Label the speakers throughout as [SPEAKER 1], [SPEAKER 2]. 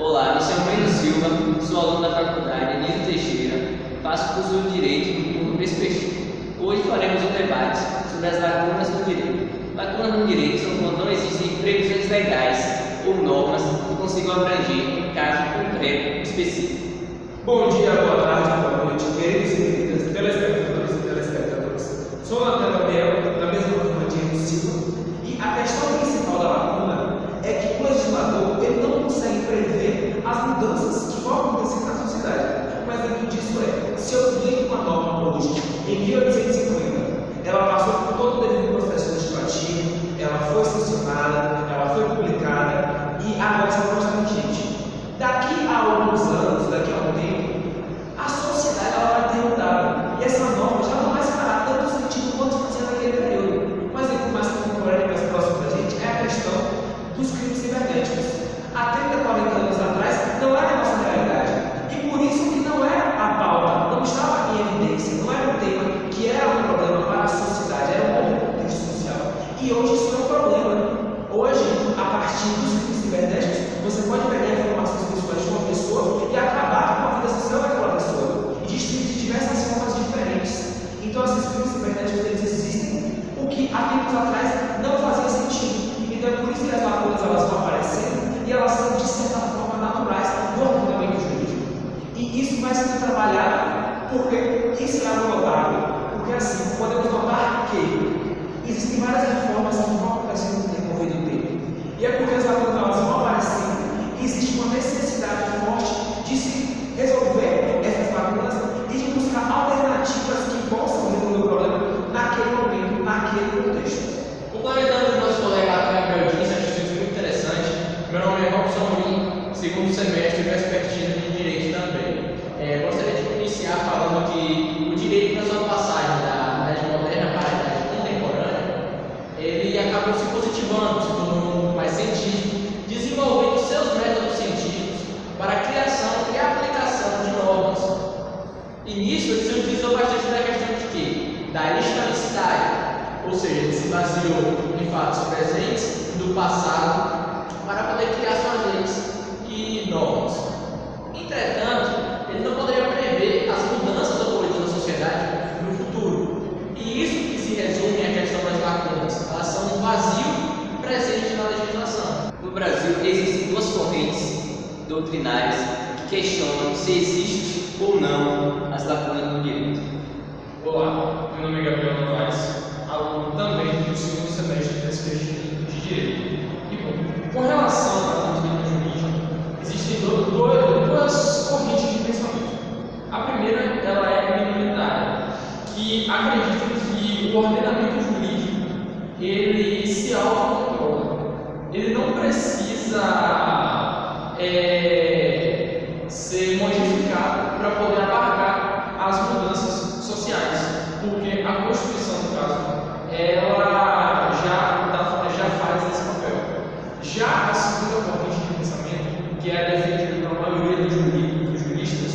[SPEAKER 1] Olá, me chamo Breno Silva, sou aluno da Faculdade Anísio Teixeira, faço curso de Direito no curso Perspectiva. Hoje faremos um debate sobre as lacunas do direito. Lacunas no direito são quando não existem previsões legais ou normas que consigam abranger um caso concreto específico.
[SPEAKER 2] Bom dia, boa tarde, boa noite, queridos e queridas telespectadores e telespectadoras. Sou Antônio Gabriel, da mesma turma de Anísio Silva, e a questão principal da lacuna é que o legislador ele não consegue prever as mudanças que vão acontecer na sociedade. Um exemplo disso é, se eu publico uma norma hoje, em 1850, ela passou por todo o devido processo legislativo, ela foi sancionada, ela foi publicada e agora está mostrando vigente. Daqui a alguns anos, daqui a um tempo, a sociedade ela vai ter mudado e essa norma já não vai se fará tanto sentido quanto fazia naquele período. Um exemplo mais contemporâneo, mais próximo da gente, é a questão dos crimes cibernéticos. Há 30, 40 anos atrás não era a nossa realidade e por isso que não era a pauta, não estava em evidência, não era um tema que era um problema para a sociedade, era um bom contexto social. E hoje isso é um problema. Hoje, a partir dos crimes cibernéticos, você pode pegar informações pessoais de uma pessoa e acabar com a vida social daquela pessoa e destruir de diversas formas diferentes. Então, esses crimes cibernéticos eles existem, o que há tempos atrás não fazia sentido. Então, é por isso que as lacunas elas vão aparecendo e elas são, de certa forma, naturais do ordenamento jurídico. E isso vai sendo trabalhado porque isso é algo notável. Porque, assim, podemos notar que existem várias reformas que vão acontecendo no decorrer do tempo. E é porque as lacunas elas vão aparecendo e existe uma necessidade forte de se resolver essas lacunas e de buscar alternativas que possam resolver o problema naquele momento, naquele contexto.
[SPEAKER 1] Complementando o nosso colega Gabriel disse, acho isso muito interessante. Meu nome é Robson Amorim, segundo semestre, perspectiva de Direito também. Gostaria de iniciar falando que o direito, na sua passagem da idade moderna para a idade contemporânea, ele acabou se positivando, se tornou mais científico, desenvolvendo seus métodos científicos para a criação e aplicação de normas. E nisso ele se utilizou bastante da questão de quê? Da historicidade. Ou seja, ele se baseou em fatos presentes do passado para poder criar suas leis e normas. Entretanto, ele não poderia prever as mudanças ocorridas na sociedade no futuro. E isso que se resume à questão das lacunas. Elas são um vazio presente na legislação. No Brasil, existem duas correntes doutrinárias que questionam se existe ou não as lacunas no direito.
[SPEAKER 2] Olá, meu nome é Gabriel Novaes, aluno também do segundo semestre de Perspectiva de Direito. E bom, com relação à doutrina jurídica, existem duas correntes de pensamento. A primeira, ela é minoritária, que acredita que o ordenamento jurídico ele se autocontrola. Ele não precisa ser modificado para poder abarcar as mudanças sociais, porque a Constituição, no caso, ela já faz esse papel. Já a segunda corrente de pensamento, que é defendida pela maioria dos juristas,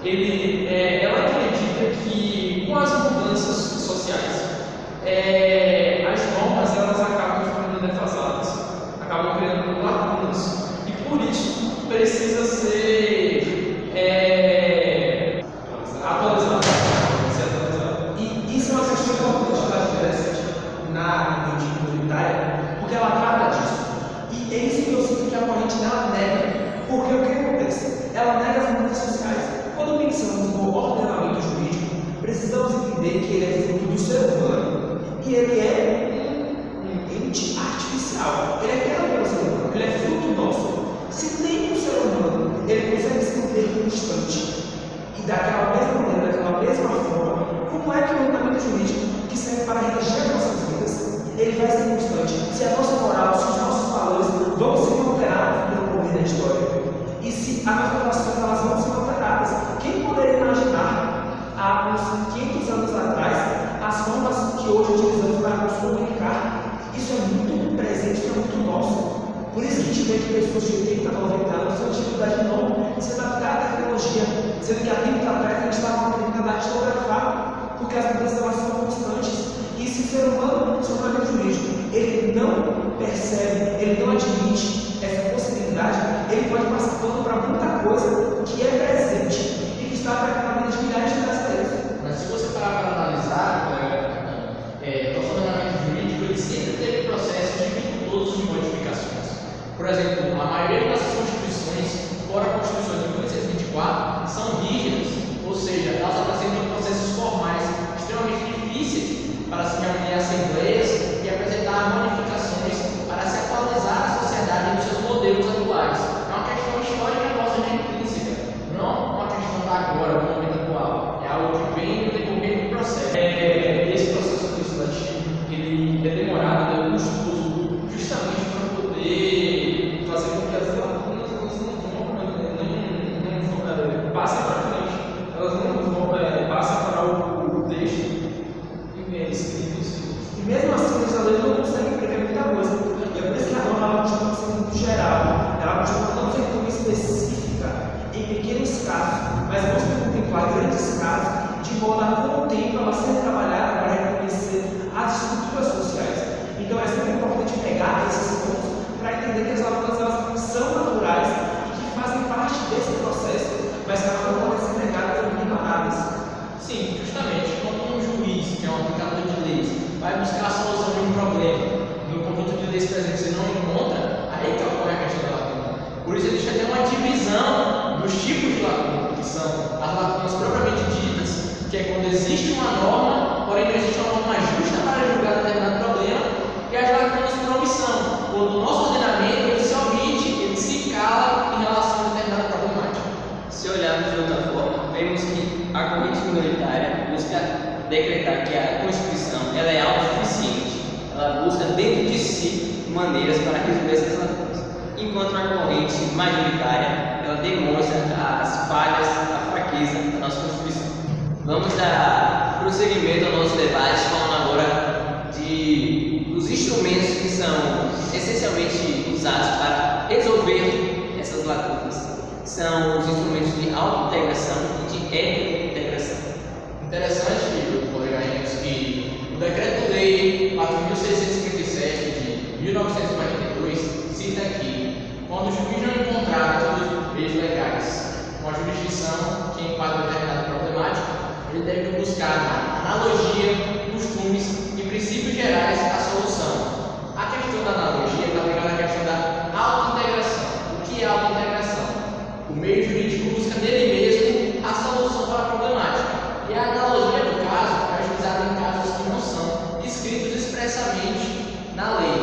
[SPEAKER 2] ela acredita que com as mudanças sociais, as normas elas acabam ficando defasadas, acabam criando lacunas, e por isso precisa ser atualizado. E isso é uma questão importante, eu acho interessante, na corrente minoritária, porque ela trata disso. E é isso que eu sinto que a corrente dela nega. Porque o que acontece? Ela nega as mudanças sociais. Quando pensamos no ordenamento jurídico, precisamos entender que ele é fruto do ser humano e ele é um ente artificial. Ele é criado pelo ser humano, ele é fruto nosso. Se nem o ser humano ele consegue se manter constante e daquela mesma maneira, daquela mesma forma, como é que o ordenamento jurídico que serve para reger as nossas vidas, ele vai ser constante? Se a nossa moral, se os nossos valores vão ser alterados pelo correr da história e se as nossas relações elas vão ser alteradas, quem poderia imaginar há uns 500 anos atrás as formas que hoje utilizamos para nos comunicar? Isso é muito presente, isso é muito nosso. Por isso que a gente vê que pessoas de 80, 90 anos têm dificuldade enorme de se adaptar à tecnologia, sendo que há tempo atrás a gente estava aprendendo a datilografar, porque as mudanças elas são constantes. E se o ser humano, o seu ordenamento jurídico, ele não percebe, ele não admite essa possibilidade, ele pode passar pano
[SPEAKER 1] exemplo, a maioria das nossas constituições, fora a Constituição de 1924, são rígidas, ou seja, elas apresentam processos formais extremamente difíceis para se reunir em assembleias e apresentar modificações para se atualizar a sociedade nos seus modelos atuais. É uma questão histórica nossa de intrínseca, não uma questão da agora, do momento atual. É algo que vem no decorrer do processo.
[SPEAKER 2] Esse processo legislativo, ele é demorado, ele é custoso, justamente para poder fazer com que as lacunas não passem para frente, elas não passem para o texto escrito. E mesmo assim, os alunos não conseguem prever muita coisa. E é por isso que a norma ela costuma ser muito geral, ela costuma não ser tão específica em pequenos casos, mas mostra contemplar grandes casos, de modo a, com o tempo, ela ser trabalhada para reconhecer as estruturas sociais. Então é sempre importante pegar esses pontos para entender que as lacunas elas são naturais e que fazem parte desse processo, mas que elas não podem ser negadas ou ignoradas.
[SPEAKER 1] Sim, justamente, quando um juiz, que é um aplicador de leis, vai buscar a solução de um problema no conjunto de leis presentes e não encontra, aí que ocorre a questão da lacuna. Por isso existe até uma divisão dos tipos de lacuna, que são as lacunas propriamente ditas, que é quando existe uma norma, porém não existe uma norma justa para julgar determinado problema, e as lacunas por omissão, quando o nosso ordenamento ele se omite, ele se cala em relação a determinada problemática.
[SPEAKER 3] Se olharmos de outra forma, vemos que a corrente minoritária busca decretar que a Constituição ela é autossuficiente, ela busca dentro de si maneiras para resolver essas lacunas, enquanto a corrente majoritária ela demonstra as falhas, a fraqueza da nossa Constituição. Vamos dar prosseguimento ao nosso debate, falando agora dos instrumentos que são essencialmente usados para resolver essas lacunas. São os instrumentos de autointegração e de integração.
[SPEAKER 1] Interessante, colega Enes, que o Decreto-Lei 4.657 de 1942 cita que, quando o juiz não encontrar todos os meios legais com a jurisdição que enquadra determinada problemática, ele deve buscar na analogia, costumes e princípios gerais a solução. A questão da analogia está ligada à questão da autointegração. O que é autointegração? O meio jurídico busca nele mesmo a solução para a problemática. E a analogia, no caso, é utilizada em casos que não são descritos expressamente na lei.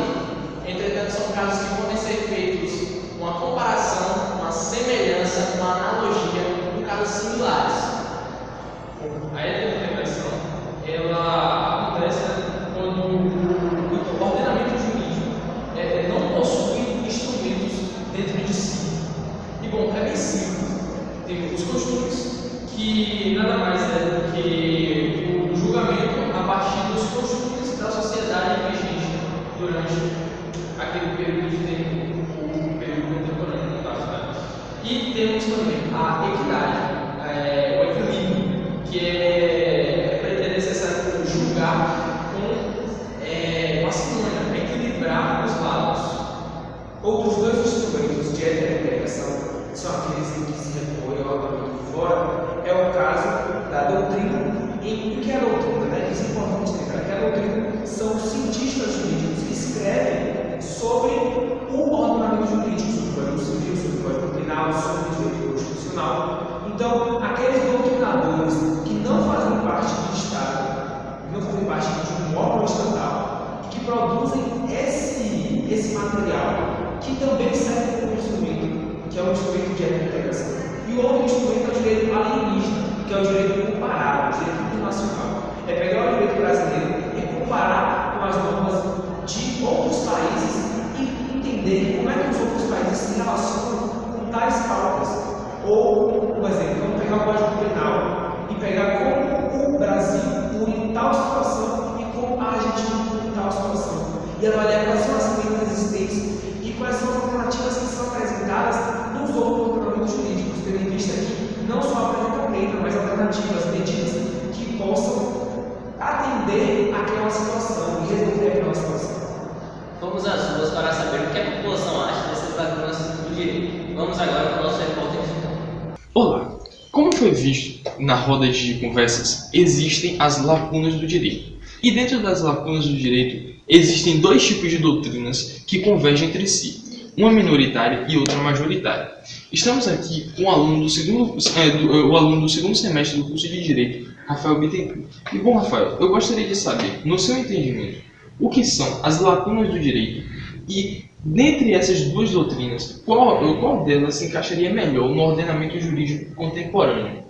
[SPEAKER 1] Entretanto, são casos que podem ser feitos uma comparação, uma semelhança, uma analogia em casos similares.
[SPEAKER 2] A integração ela acontece quando o ordenamento jurídico não possui instrumentos dentro de si. E bom, é bem simples. Tem os costumes, que nada mais é do que o julgamento a partir dos costumes da sociedade vigente durante aquele período de tempo, o período contemporâneo, no caso, né? E temos também a equidade, o equilíbrio, que é necessário julgar com parcimônia, equilibrar os lados. Outros dois instrumentos de integração são aqueles em que se repõe ao argumento de fora, é o caso da doutrina. E o que é a doutrina? Né? Isso é importante explicar que a doutrina são os cientistas jurídicos que escrevem sobre o ordenamento jurídico, sobre o código civil, sobre o código penal, sobre o direito constitucional. Então, aqueles doutrinadores que não fazem parte do Estado, não fazem parte de um órgão estatal, que produzem esse material, que também serve como instrumento, que é o instrumento de integração. E o outro instrumento é o direito alienígena, que é o direito comparável, o direito internacional. É pegar o direito brasileiro e comparar com as normas de outros países e entender como é que os outros países se relacionam com tais pautas. Ou, por exemplo, vamos pegar o Código Penal e pegar como o Brasil pune tal situação e como a Argentina pune tal situação. E avaliar quais são as leis existentes e quais são as alternativas que são apresentadas nos outros ordenamentos jurídicos, tendo em vista que não só apresentam lei, mas alternativas, medidas que possam atender àquela situação e resolver aquela situação.
[SPEAKER 3] Vamos às ruas para saber o que a população acha dessas lacunas do direito. Vamos agora para o nosso repórter digital.
[SPEAKER 4] Olá! Como foi visto na roda de conversas, existem as lacunas do direito. E dentro das lacunas do direito, existem dois tipos de doutrinas que convergem entre si. uma minoritária e outra majoritária. Estamos aqui com o aluno do segundo semestre do curso de Direito, Rafael Bittencourt. E bom, Rafael, eu gostaria de saber, no seu entendimento, o que são as lacunas do direito e, dentre essas duas doutrinas, qual delas se encaixaria melhor no ordenamento jurídico contemporâneo?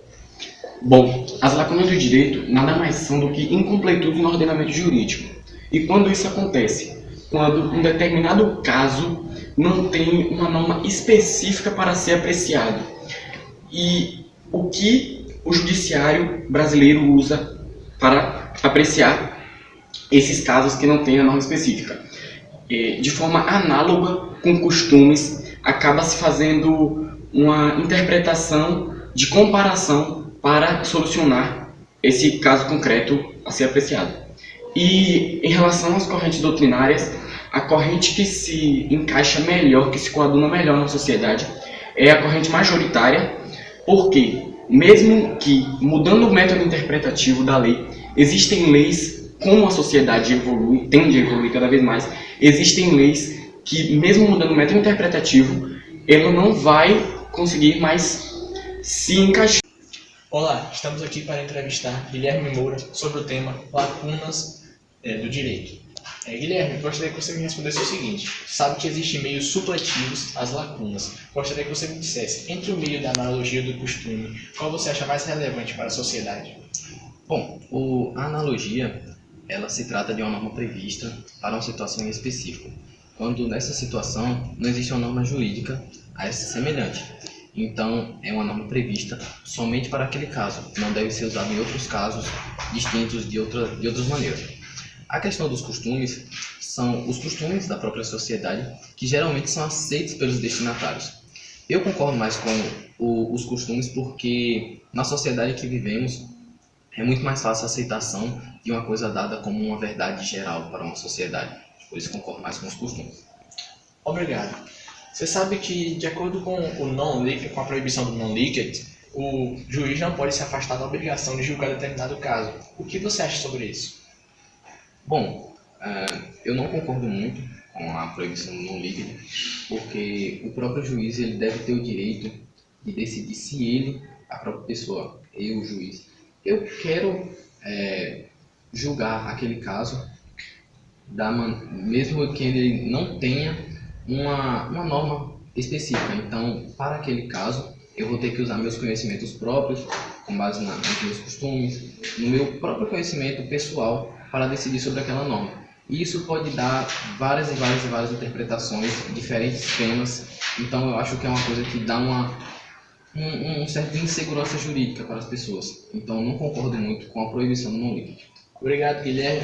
[SPEAKER 5] Bom, as lacunas do direito nada mais são do que incompletude no ordenamento jurídico. E quando isso acontece? Quando um determinado caso não tem uma norma específica para ser apreciado. E o que o judiciário brasileiro usa para apreciar esses casos que não têm a norma específica? De forma análoga com costumes, acaba se fazendo uma interpretação de comparação para solucionar esse caso concreto a ser apreciado. E em relação às correntes doutrinárias, a corrente que se encaixa melhor, que se coaduna melhor na sociedade, é a corrente majoritária, porque, mesmo que mudando o método interpretativo da lei, existem leis, como a sociedade evolui, tende a evoluir cada vez mais, existem leis que, mesmo mudando o método interpretativo, ela não vai conseguir mais se encaixar.
[SPEAKER 1] Olá, estamos aqui para entrevistar Guilherme Moura sobre o tema lacunas do direito. Guilherme, gostaria que você me respondesse o seguinte: sabe que existem meios supletivos às lacunas. Gostaria que você me dissesse, entre o meio da analogia e do costume, qual você acha mais relevante para a sociedade?
[SPEAKER 5] Bom, a analogia, ela se trata de uma norma prevista para uma situação específica, quando nessa situação não existe uma norma jurídica a essa semelhante. Então, é uma norma prevista somente para aquele caso, não deve ser usada em outros casos distintos de outras maneiras. A questão dos costumes são os costumes da própria sociedade que geralmente são aceitos pelos destinatários. Eu concordo mais com os costumes porque na sociedade que vivemos é muito mais fácil a aceitação de uma coisa dada como uma verdade geral para uma sociedade. Por isso concordo mais com os costumes.
[SPEAKER 1] Obrigado. Você sabe que, de acordo com com a proibição do non-liquid, o juiz não pode se afastar da obrigação de julgar determinado caso. O que você acha sobre isso?
[SPEAKER 5] Bom, eu não concordo muito com a proibição do non-liquid, porque o próprio juiz ele deve ter o direito de decidir se ele, a própria pessoa, o juiz, eu quero julgar aquele caso, mesmo que ele não tenha uma norma específica. Então, para aquele caso, eu vou ter que usar meus conhecimentos próprios, com base nos meus costumes, no meu próprio conhecimento pessoal, para decidir sobre aquela norma. E isso pode dar várias interpretações, diferentes temas. Então, eu acho que é uma coisa que dá um certo insegurança jurídica para as pessoas. Então, eu não concordo muito com a proibição do non-liquid.
[SPEAKER 1] Obrigado, Guilherme.